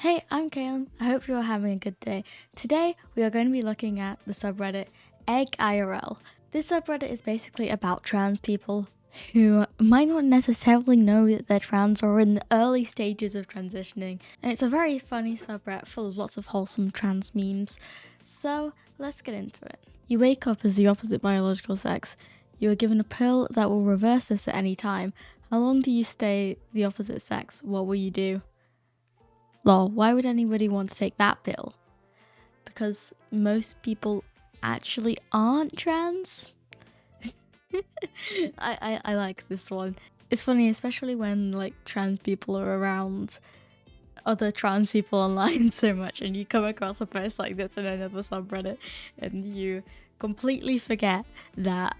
Hey, I'm Kaelin. I hope you're having a good day. Today, we are going to be looking at the subreddit Egg IRL. This subreddit is basically about trans people who might not necessarily know that they're trans or in the early stages of transitioning. And it's a very funny subreddit full of lots of wholesome trans memes. So, let's get into it. You wake up as the opposite biological sex. You are given a pill that will reverse this at any time. How long do you stay the opposite sex? What will you do? Lol, why would anybody want to take that pill? Because most people actually aren't trans? I like this one. It's funny, especially when like trans people are around other trans people online so much and you come across a post like this in another subreddit and you completely forget that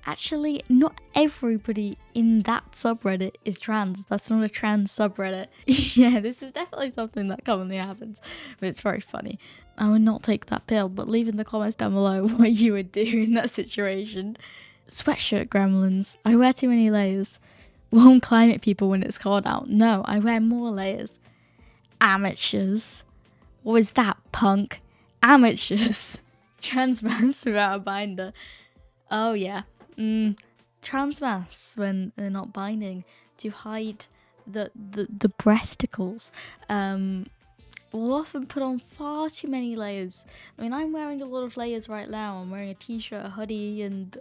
actually not everybody in that subreddit is trans. That's not a trans subreddit. Yeah, this is definitely something that commonly happens, but it's very funny. I would not take that pill, but leave in the comments down below what you would do in that situation. Sweatshirt gremlins. I wear too many layers. Won't climate people when it's cold out. No, I wear more layers. Amateurs. What was that, punk? Amateurs. Trans masks without a binder. Oh yeah. Trans masks when they're not binding to hide the breasticles. Will often put on far too many layers. I mean, I'm wearing a lot of layers right now. I'm wearing a t-shirt, a hoodie, and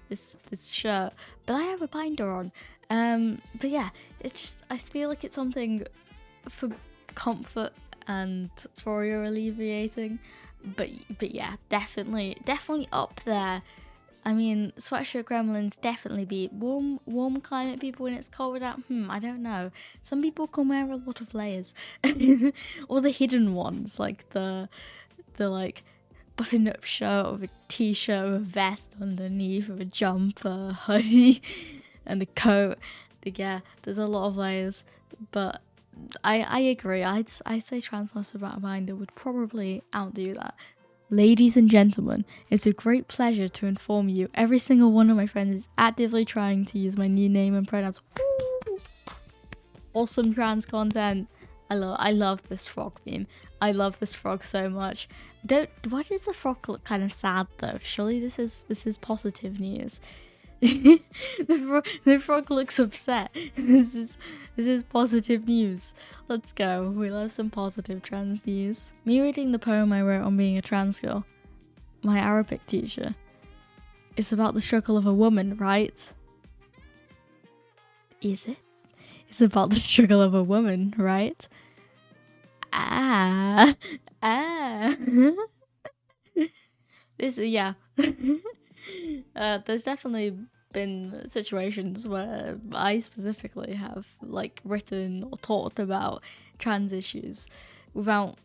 this shirt, but I have a binder on. But yeah, it's just, I feel like it's something for comfort and it's for your alleviating. But yeah, definitely up there. I mean, sweatshirt gremlins definitely be warm climate people when it's cold out. I don't know. Some people can wear a lot of layers, or the hidden ones, like the like button-up shirt with a t-shirt with a vest underneath with a jumper, hoodie, and a coat. Yeah, there's a lot of layers, but I agree. I'd say trans masks without a binder would probably outdo that. Ladies and gentlemen, it's a great pleasure to inform you every single one of my friends is actively trying to use my new name and pronouns. Woo! Awesome trans content. I love this frog meme. I love this frog so much. Why does the frog look kind of sad though? Surely this is positive news. The frog looks upset. This is positive news. Let's go. We love some positive trans news. Me reading the poem I wrote on being a trans girl. My Arabic teacher. It's about the struggle of a woman, right? Is it? It's about the struggle of a woman, right? Yeah. There's definitely been situations where I specifically have like written or talked about trans issues without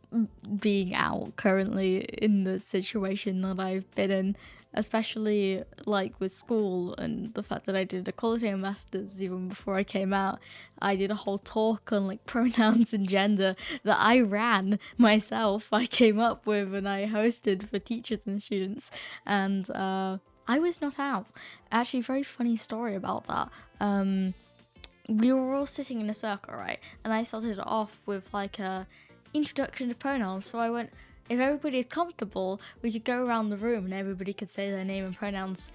being out currently in the situation that I've been in, especially like with school and the fact that I did equality and masters even before I came out. I did a whole talk on like pronouns and gender that I ran myself. I came up with and I hosted for teachers and students, and I was not out. Actually, very funny story about that. We were all sitting in a circle, right? And I started off with like a introduction to pronouns. So I went, if everybody is comfortable, we could go around the room and everybody could say their name and pronouns.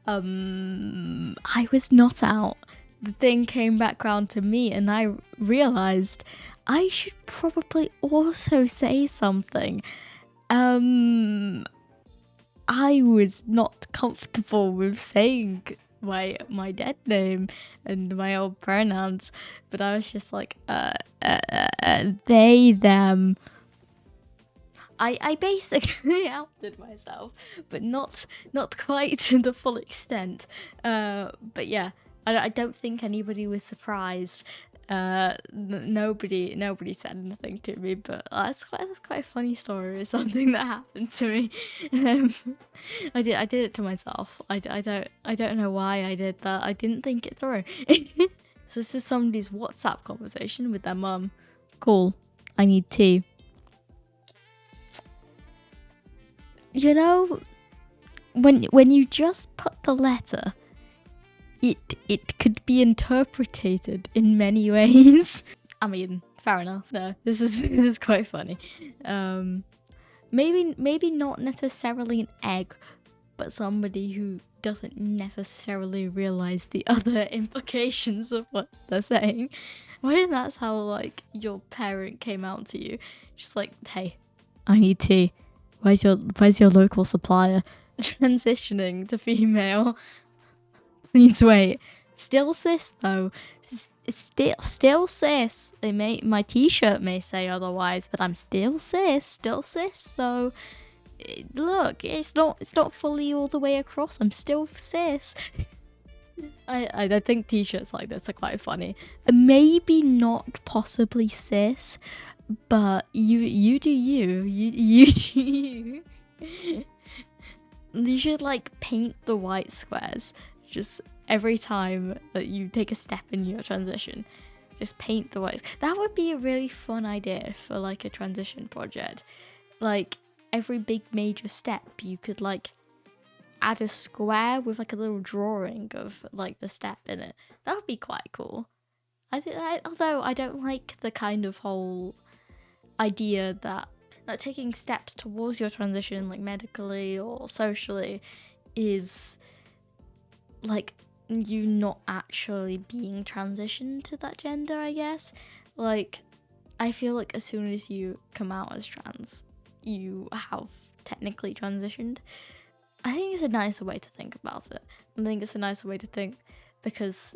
I was not out. The thing came back round to me and I realized I should probably also say something. I was not comfortable with saying my dead name and my old pronouns, but I was just like, they, them. I basically outed myself, but not quite to the full extent. But yeah, I don't think anybody was surprised. Nobody said anything to me, but that's quite a funny story. It's something that happened to me. I did it to myself. I don't know why I did that. I didn't think it through. So this is somebody's WhatsApp conversation with their mum. Cool. I need tea. You know, when you just put the letter, it could be interpreted in many ways. I mean, fair enough. No, this is this is quite funny. Maybe not necessarily an egg, but somebody who doesn't necessarily realize the other implications of what they're saying. Imagine that's how like your parent came out to you, just like, hey, I need tea. Where's your local supplier? Transitioning to female. Please wait. Still cis though. It's still cis. My t-shirt may say otherwise, but I'm still cis. Still cis though. Look, it's not fully all the way across. I'm still cis. I think t-shirts like this are quite funny. Maybe not possibly cis, but you do you do you. You should like paint the white squares just every time that you take a step in your transition. Just paint the white. That would be a really fun idea for like a transition project. Like every big major step you could like add a square with like a little drawing of like the step in it. That would be quite cool. Although I don't like the kind of whole idea that taking steps towards your transition, like medically or socially, is like you not actually being transitioned to that gender, I guess. Like, I feel like as soon as you come out as trans, you have technically transitioned. I think it's a nicer way to think about it. I think it's a nicer way to think because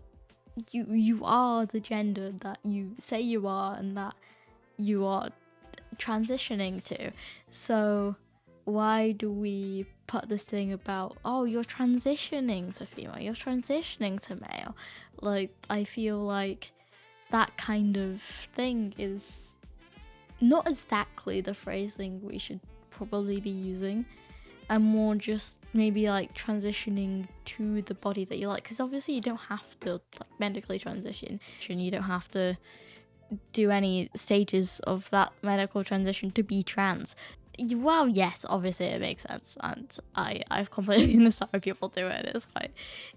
you are the gender that you say you are and that you are transitioning to. So why do we put this thing about, oh, you're transitioning to female, you're transitioning to male? Like, I feel like that kind of thing is not exactly the phrasing we should probably be using, and more just maybe like transitioning to the body that you like, because obviously you don't have to like medically transition, you don't have to do any stages of that medical transition to be trans. Well, yes, obviously it makes sense, and I've completely understand why people do it.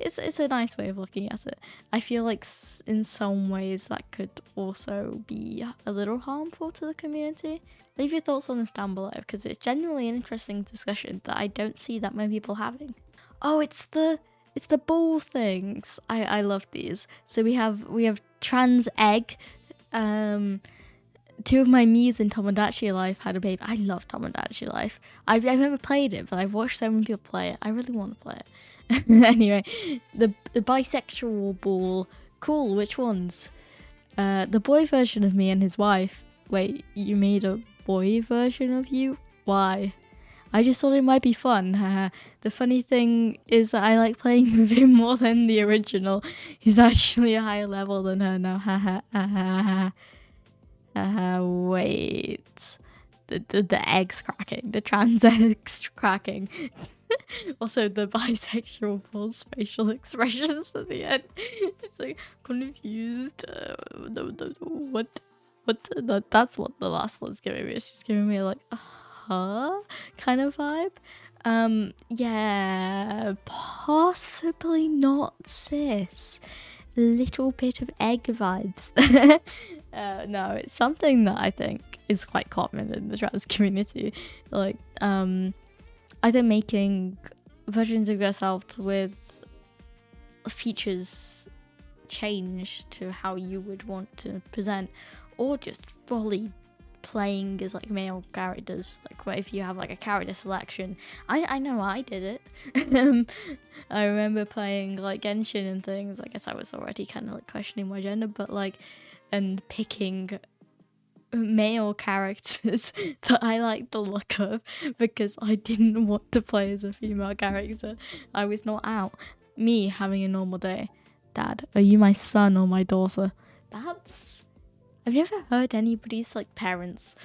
It's a nice way of looking at it. I feel like in some ways that could also be a little harmful to the community. Leave your thoughts on this down below, because it's genuinely an interesting discussion that I don't see that many people having. Oh, it's the ball things. I love these. So we have trans egg. Two of my Miis in Tomodachi Life had a baby. I love Tomodachi Life. I've never played it, but I've watched so many people play it. I really want to play it. Anyway, the bisexual ball. Cool, which ones? The boy version of me and his wife. Wait, you made a boy version of you? Why? I just thought it might be fun. The funny thing is that I like playing with him more than the original. He's actually a higher level than her now. Wait. The eggs cracking. The trans eggs cracking. Also, the bisexual full's facial expressions at the end. It's like, confused. What? That's what the last one's giving me. It's just giving me like, kind of vibe. Yeah, possibly not cis. Little bit of egg vibes. No, it's something that I think is quite common in the trans community. Like, either making versions of yourself with features change to how you would want to present, or just fully playing as like male characters. Like, what if you have like a character selection? I know I did it. I remember playing like Genshin and things. I guess I was already kind of like questioning my gender, but like, and picking male characters that I liked the look of because I didn't want to play as a female character. I was not out. Me having a normal day. Dad, are you my son or my daughter? I've never heard anybody's like parents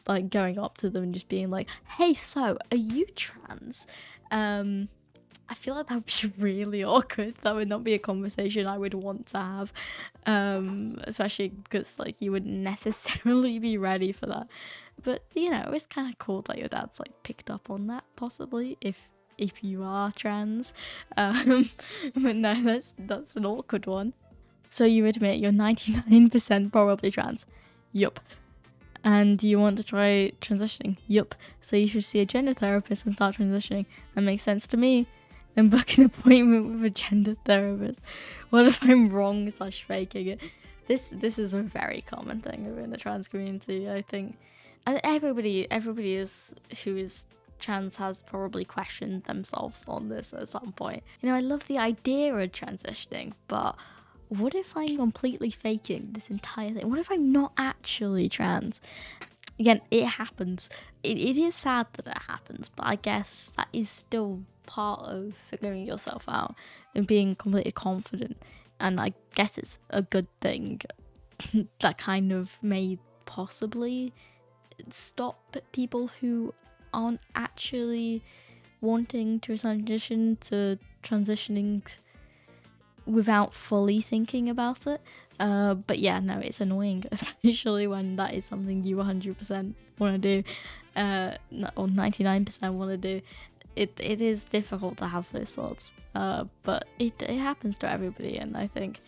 like going up to them and just being like, hey, so are you trans? I feel like that would be really awkward. That would not be a conversation I would want to have, especially because like you wouldn't necessarily be ready for that. But you know, it's kind of cool that your dad's like picked up on that, possibly, if you are trans. But no, that's an awkward one. So you admit you're 99% probably trans. Yup. And you want to try transitioning? Yup. So you should see a gender therapist and start transitioning. That makes sense to me. And book an appointment with a gender therapist. What if I'm wrong / faking it? This is a very common thing within the trans community, I think. And everybody who is trans has probably questioned themselves on this at some point. You know, I love the idea of transitioning, but what if I'm completely faking this entire thing? What if I'm not actually trans? Again, it happens. It is sad that it happens, but I guess that is still part of figuring yourself out and being completely confident. And I guess it's a good thing that kind of may possibly stop people who aren't actually wanting to transition to transitioning without fully thinking about it. But yeah, no, it's annoying, especially when that is something you 100% want to do, or 99% want to do. It is difficult to have those thoughts, but it happens to everybody, and I think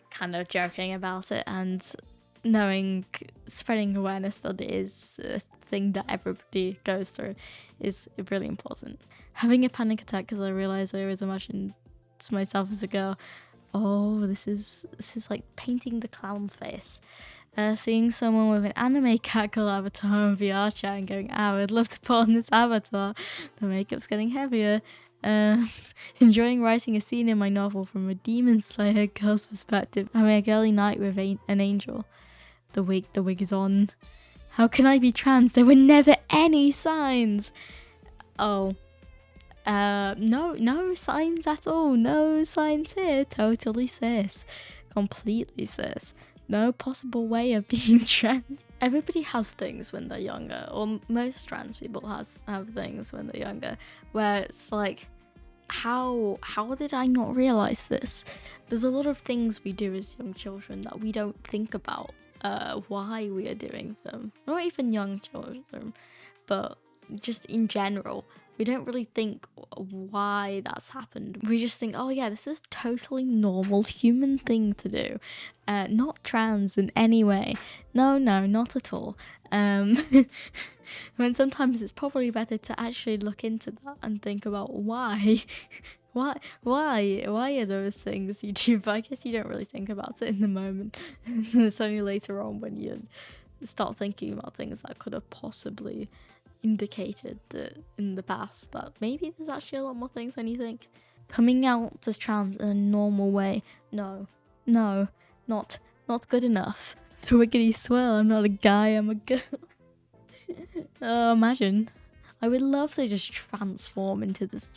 kind of joking about it and spreading awareness that it is a thing that everybody goes through is really important. Having a panic attack because I realised I always imagined to myself as a girl, oh, this is like painting the clown face. Seeing someone with an anime cackle avatar on VR chat and going, I'd love to put on this avatar. The makeup's getting heavier. Enjoying writing a scene in my novel from a demon slayer girl's perspective. Having a girly night with an angel. The wig is on. How can I be trans? There were never any signs. Oh. No signs at all. No signs here. Totally cis. Completely cis. No possible way of being trans. Everybody has things when they're younger, or most trans people have things when they're younger, where it's like, how did I not realize this? There's a lot of things we do as young children that we don't think about why we are doing them. Not even young children, but just in general. We don't really think why that's happened. We just think, oh yeah, this is a totally normal human thing to do. Not trans in any way. No, not at all. When sometimes it's probably better to actually look into that and think about why. Why are those things you do? But I guess you don't really think about it in the moment. It's only later on when you start thinking about things that could have possibly indicated that in the past that maybe there's actually a lot more things than you think. Coming out as trans in a normal way, no, not good enough. Swiggity swell, I'm not a guy, I'm a girl. Imagine. I would love to just transform into this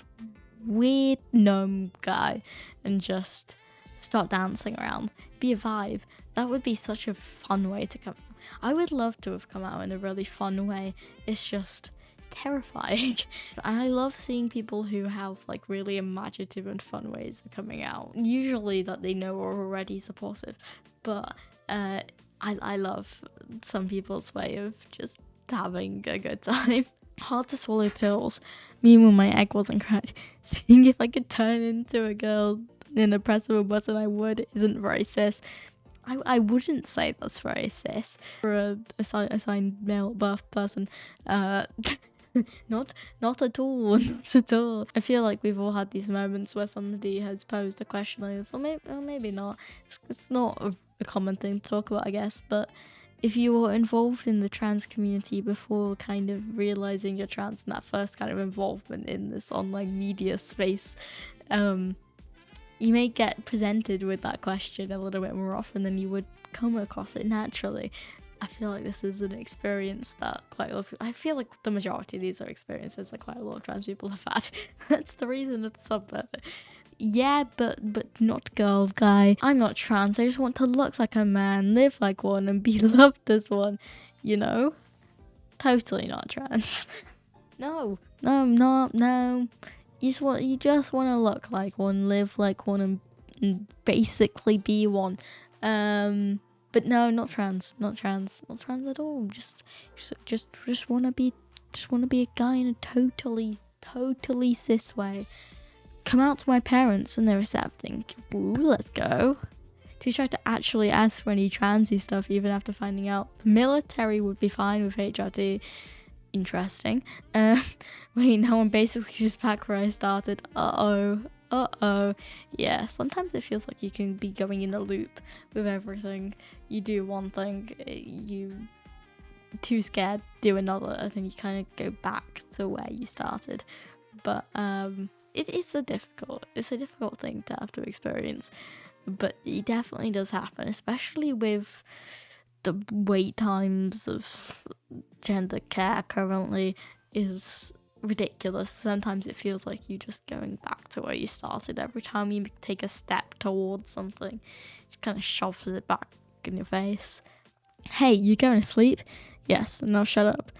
weird gnome guy and just start dancing around. Be a vibe. That would be such a fun way to come out. I would love to have come out in a really fun way. It's just terrifying. And I love seeing people who have like really imaginative and fun ways of coming out. Usually that they know are already supportive. But I love some people's way of just having a good time. Hard to swallow pills. Me when my egg wasn't cracked. Seeing if I could turn into a girl in a press of a button I would isn't very cis. I wouldn't say that's very cis for a assigned male birth person. Not at all. Not at all. I feel like we've all had these moments where somebody has posed a question like this, or maybe not. It's not a common thing to talk about, I guess, but if you were involved in the trans community before kind of realizing you're trans and that first kind of involvement in this online media space, you may get presented with that question a little bit more often than you would come across it naturally. I feel like this is an experience that quite a lot of people, I feel like the majority of these are experiences that quite a lot of trans people have had. That's the reason of the subreddit. Yeah, but not girl, guy. I'm not trans. I just want to look like a man, live like one, and be loved as one. You know? Totally not trans. No, I'm not. No. You just want to look like one, live like one, and basically be one. But no, not trans at all. Just want to be a guy in a totally cis way. Come out to my parents and they're accepting. Ooh, let's go. to try to actually ask for any transy stuff even after finding out the military would be fine with HRT. Interesting. Wait, now I'm basically just back where I started. Yeah, sometimes it feels like you can be going in a loop with everything. You do one thing, you too scared, do another, and then you kind of go back to where you started. But it's a difficult thing to have to experience. But it definitely does happen, especially with the wait times of gender care currently is ridiculous. Sometimes it feels like you're just going back to where you started. Every time you take a step towards something, it just kind of shoves it back in your face. Hey, you going to sleep? Yes, now shut up.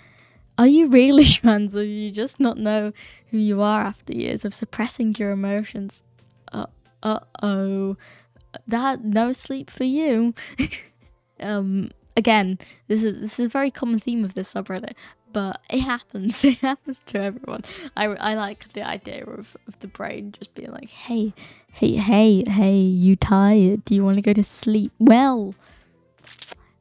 Are you really trans, or do you just not know who you are after years of suppressing your emotions? That no sleep for you. Again, this is a very common theme of this subreddit, but it happens. It happens to everyone. I like the idea of the brain just being like, hey, you tired? Do you want to go to sleep? Well,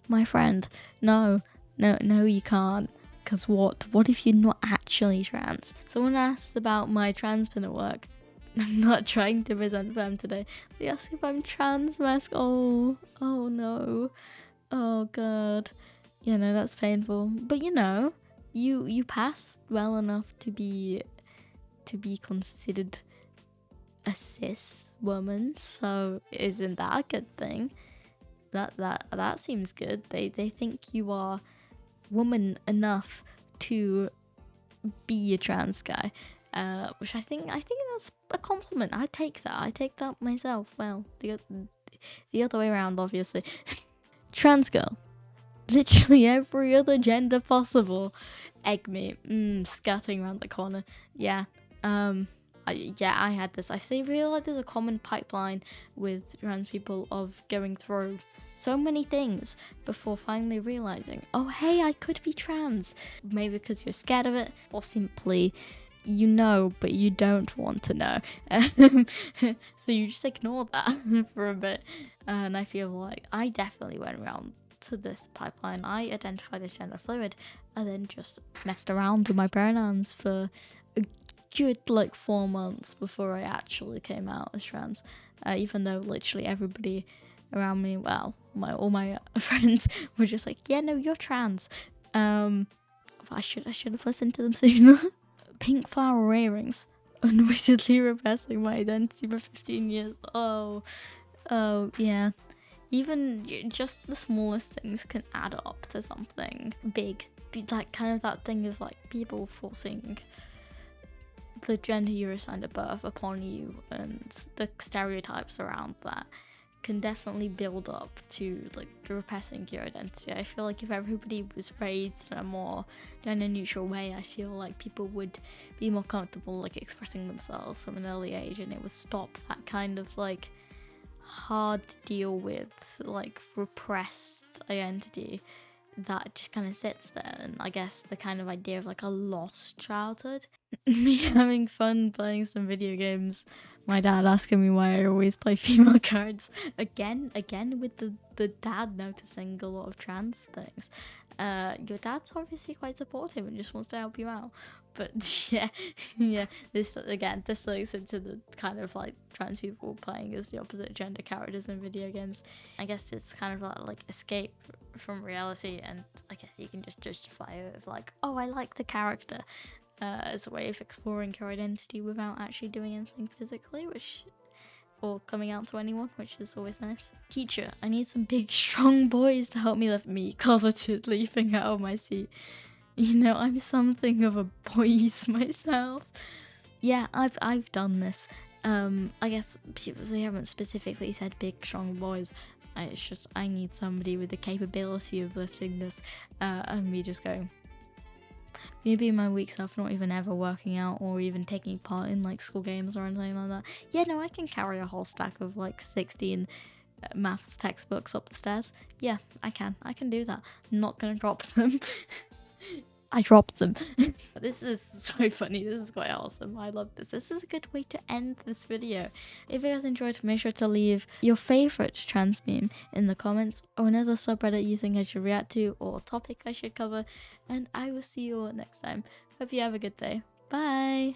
my friend, no, you can't. Because what if you're not actually trans? Someone asked about my trans pin at work. I'm not trying to present them today. They ask if I'm trans mask. Oh no. Oh god. You know, that's painful. But you know, you passed well enough to be considered a cis woman, so isn't that a good thing? That seems good. They think you are woman enough to be a trans guy. Which I think that's a compliment. I take that myself. Well, the other way around, obviously. Trans girl, literally every other gender possible. Egg me, skirting around the corner. Yeah, I had this. I feel like there's a common pipeline with trans people of going through so many things before finally realizing, oh hey, I could be trans. Maybe because you're scared of it, or simply you know but you don't want to know. So you just ignore that for a bit. And I feel like I definitely went around to this pipeline. I identified as gender fluid and then just messed around with my pronouns for a good 4 months before I actually came out as trans, even though literally everybody around me, well, all my friends were just like, yeah, no, you're trans. I should have listened to them sooner. Pink flower earrings, unwittingly repressing my identity for 15 years. Oh yeah. Even just the smallest things can add up to something big. Like kind of that thing of people forcing the gender you were assigned at birth upon you, and the stereotypes around that can definitely build up to repressing your identity. I feel like if everybody was raised in a more gender neutral way, I feel like people would be more comfortable expressing themselves from an early age, and it would stop that kind of hard to deal with repressed identity that just kind of sits there. And I guess the kind of idea of a lost childhood. Me having fun playing some video games, my dad asking me why I always play female cards. Again with the dad noticing a lot of trans things. Your dad's obviously quite supportive and just wants to help you out. But yeah, this links into the kind of trans people playing as the opposite gender characters in video games. I guess it's kind of like escape from reality, and I guess you can just justify it with oh, I like the character, as a way of exploring your identity without actually doing anything physically, or coming out to anyone, which is always nice. Teacher, I need some big strong boys to help me lift me closeted, leaping out of my seat. You know, I'm something of a boys myself. Yeah, I've done this. I guess they haven't specifically said big strong boys. It's just I need somebody with the capability of lifting this, and me just going. Maybe in my weeks off, not even ever working out or even taking part in school games or anything like that. Yeah, no, I can carry a whole stack of 16 maths textbooks up the stairs. Yeah, I can do that. I'm not gonna drop them. I dropped them. This is so funny. This is quite awesome. I love this. This is a good way to end this video. If you guys enjoyed, make sure to leave your favorite trans meme in the comments, or another subreddit you think I should react to, or topic I should cover, and I will see you all next time. Hope you have a good day. Bye!